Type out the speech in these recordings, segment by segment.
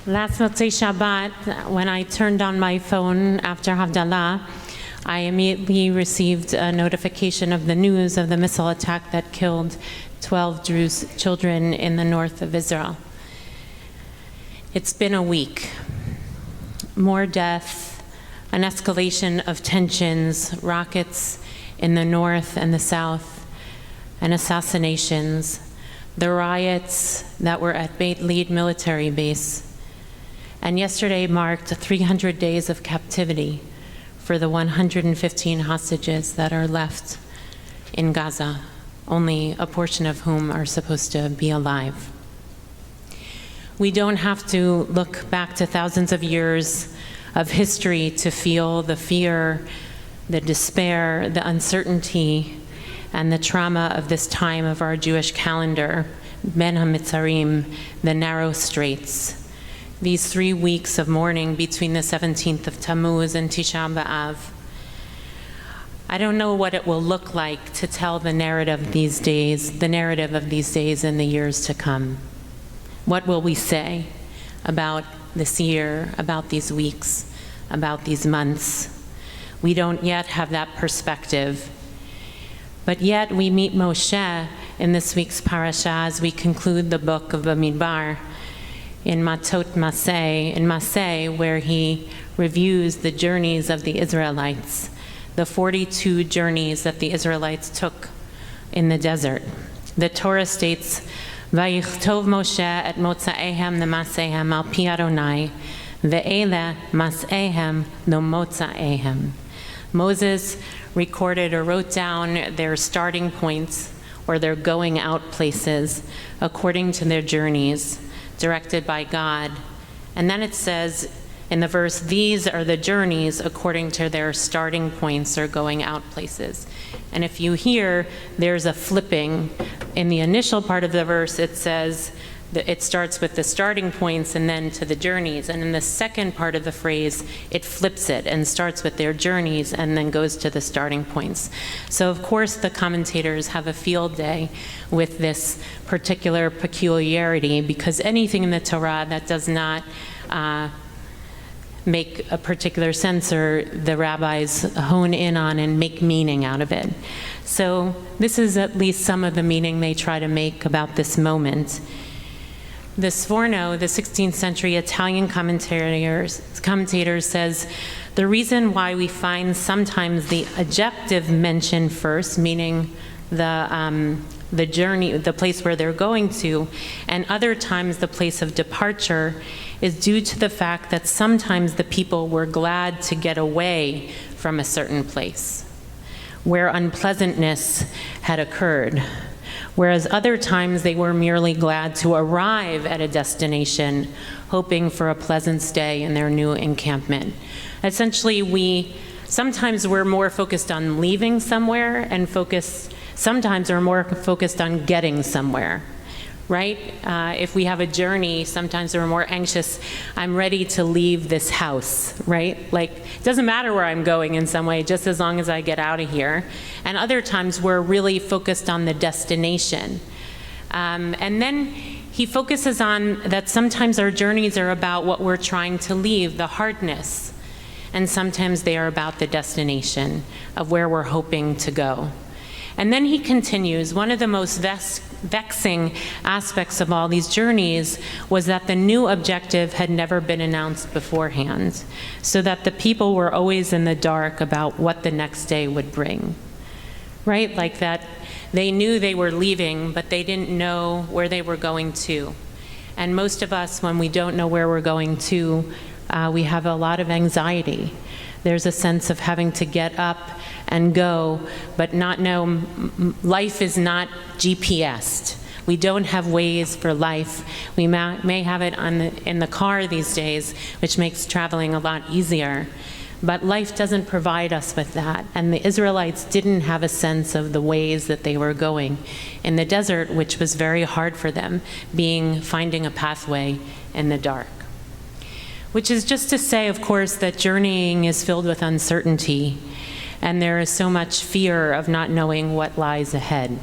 Last Motzei Shabbat, when I turned on my phone after Havdalah, I immediately received a notification of the news of the missile attack that killed 12 Druze children in the north of Israel. It's been a week. More death, an escalation of tensions, rockets in the north and the south, and assassinations, the riots that were at Beit Lead military base. And yesterday marked 300 days of captivity for the 115 hostages that are left in Gaza, only a portion of whom are supposed to be alive. We don't have to look back to thousands of years of history to feel the fear, the despair, the uncertainty, and the trauma of this time of our Jewish calendar, Ben HaMitzarim, the narrow straits. These 3 weeks of mourning between the 17th of Tammuz and Tisha B'Av. I don't know what it will look like to tell the narrative of these days in the years to come. What will we say about this year, about these weeks, about these months? We don't yet have that perspective. But yet we meet Moshe in this week's parasha as we conclude the book of Bamidbar in Matot Maseh, where he reviews the journeys of the Israelites, the 42 journeys that the Israelites took in the desert. The Torah states, Vayichtov Moshe et motza'ehem nemasehem al pi Adonai, ve'ele mas'ehem no motza'ehem. Moses recorded or wrote down their starting points or their going out places according to their journeys, directed by God. And then it says in the verse, these are the journeys according to their starting points or going out places. And if you hear, there's a flipping. In the initial part of the verse, it says that it starts with the starting points and then to the journeys. And in the second part of the phrase, it flips it and starts with their journeys and then goes to the starting points. So of course the commentators have a field day with this particular peculiarity, because anything in the Torah that does not make a particular sense, or the rabbis hone in on and make meaning out of it. So this is at least some of the meaning they try to make about this moment. The Sforno, the 16th century Italian commentator says, the reason why we find sometimes the adjective mentioned first, meaning the journey, the place where they're going to, and other times the place of departure, is due to the fact that sometimes the people were glad to get away from a certain place where unpleasantness had occurred, whereas other times they were merely glad to arrive at a destination, hoping for a pleasant stay in their new encampment. Essentially, sometimes we're more focused on leaving somewhere, and sometimes we're more focused on getting somewhere, right? If we have a journey, sometimes we're more anxious. I'm ready to leave this house, right? Like, it doesn't matter where I'm going in some way, just as long as I get out of here. And other times we're really focused on the destination. And then he focuses on that sometimes our journeys are about what we're trying to leave, the hardness. And sometimes they are about the destination of where we're hoping to go. And then he continues, one of the most vexing aspects of all these journeys was that the new objective had never been announced beforehand, so that the people were always in the dark about what the next day would bring, right? Like that they knew they were leaving, but they didn't know where they were going to. And most of us, when we don't know where we're going to, we have a lot of anxiety. There's a sense of having to get up and go, but not know. Life is not GPSed. We don't have ways for life. We may have it in the car these days, which makes traveling a lot easier. But life doesn't provide us with that. And the Israelites didn't have a sense of the ways that they were going in the desert, which was very hard for them, finding a pathway in the dark. Which is just to say, of course, that journeying is filled with uncertainty, and there is so much fear of not knowing what lies ahead.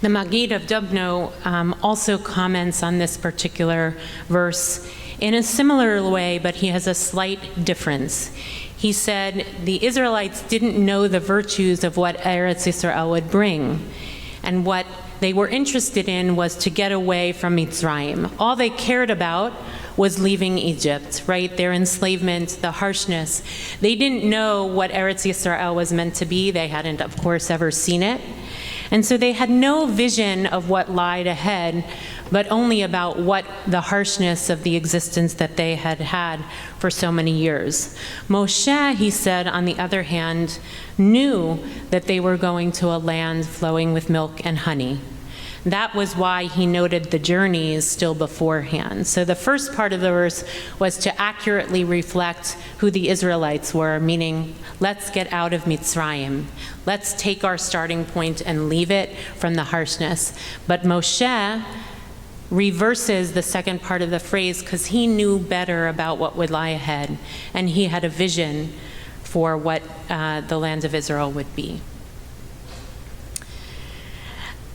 The Maggid of Dubno also comments on this particular verse in a similar way, but he has a slight difference. He said the Israelites didn't know the virtues of what Eretz Yisrael would bring, and what they were interested in was to get away from Mitzrayim. All they cared about was leaving Egypt, right? Their enslavement, the harshness. They didn't know what Eretz Yisrael was meant to be. They hadn't, of course, ever seen it. And so they had no vision of what lied ahead, but only about what the harshness of the existence that they had had for so many years. Moshe, he said, on the other hand, knew that they were going to a land flowing with milk and honey. That was why he noted the journeys still beforehand. So the first part of the verse was to accurately reflect who the Israelites were, meaning, let's get out of Mitzrayim. Let's take our starting point and leave it from the harshness. But Moshe reverses the second part of the phrase because he knew better about what would lie ahead, and he had a vision for what the land of Israel would be.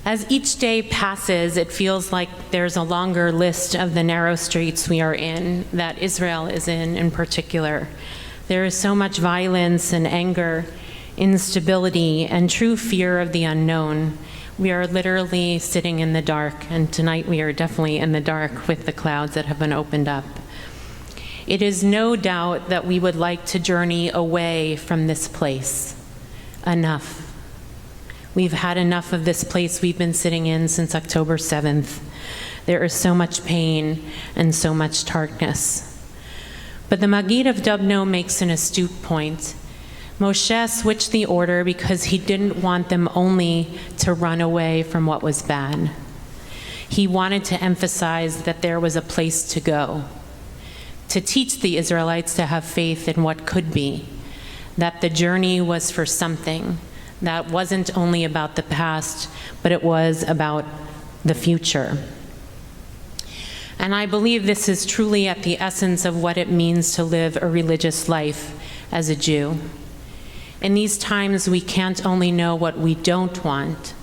As each day passes, it feels like there's a longer list of the narrow streets we are in, that Israel is in particular. There is so much violence and anger, instability, and true fear of the unknown. We are literally sitting in the dark, and tonight we are definitely in the dark with the clouds that have been opened up. It is no doubt that we would like to journey away from this place. Enough. We've had enough of this place we've been sitting in since October 7th. There is so much pain and so much darkness. But the Maggid of Dubno makes an astute point. Moshe switched the order because he didn't want them only to run away from what was bad. He wanted to emphasize that there was a place to go, to teach the Israelites to have faith in what could be, that the journey was for something, that wasn't only about the past, but it was about the future. And I believe this is truly at the essence of what it means to live a religious life as a Jew. In these times, we can't only know what we don't want,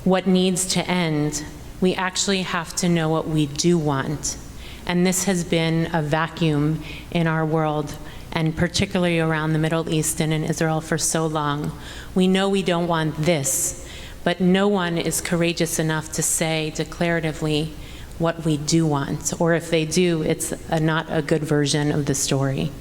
what needs to end, we actually have to know what we do want. And this has been a vacuum in our world, and particularly around the Middle East and in Israel for so long. We know we don't want this, but no one is courageous enough to say declaratively what we do want, or if they do, it's not a good version of the story.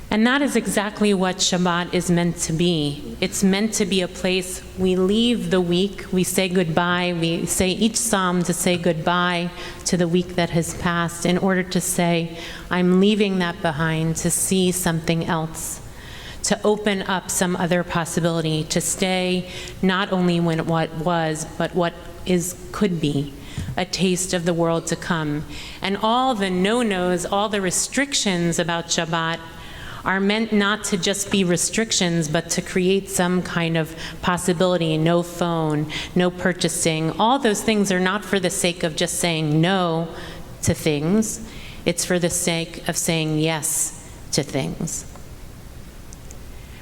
And that is exactly what Shabbat is meant to be. It's meant to be a place we leave the week, we say goodbye, we say each psalm to say goodbye to the week that has passed in order to say, I'm leaving that behind to see something else, to open up some other possibility, to stay not only when what was, but what could be, a taste of the world to come. And all the no-nos, all the restrictions about Shabbat are meant not to just be restrictions, but to create some kind of possibility. No phone, no purchasing. All those things are not for the sake of just saying no to things. It's for the sake of saying yes to things.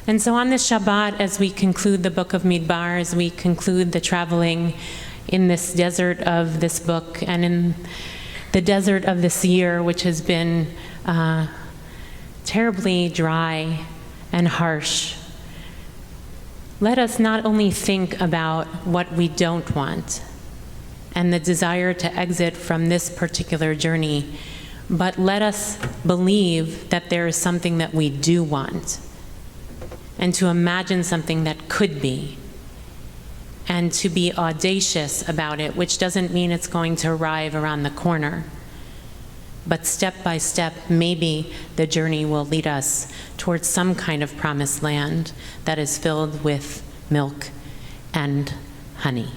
And so on this Shabbat, as we conclude the book of Midbar, as we conclude the traveling in this desert of this book and in the desert of this year, which has been terribly dry and harsh, let us not only think about what we don't want and the desire to exit from this particular journey, but let us believe that there is something that we do want, and to imagine something that could be, and to be audacious about it, which doesn't mean it's going to arrive around the corner. But step by step, maybe the journey will lead us towards some kind of promised land that is filled with milk and honey.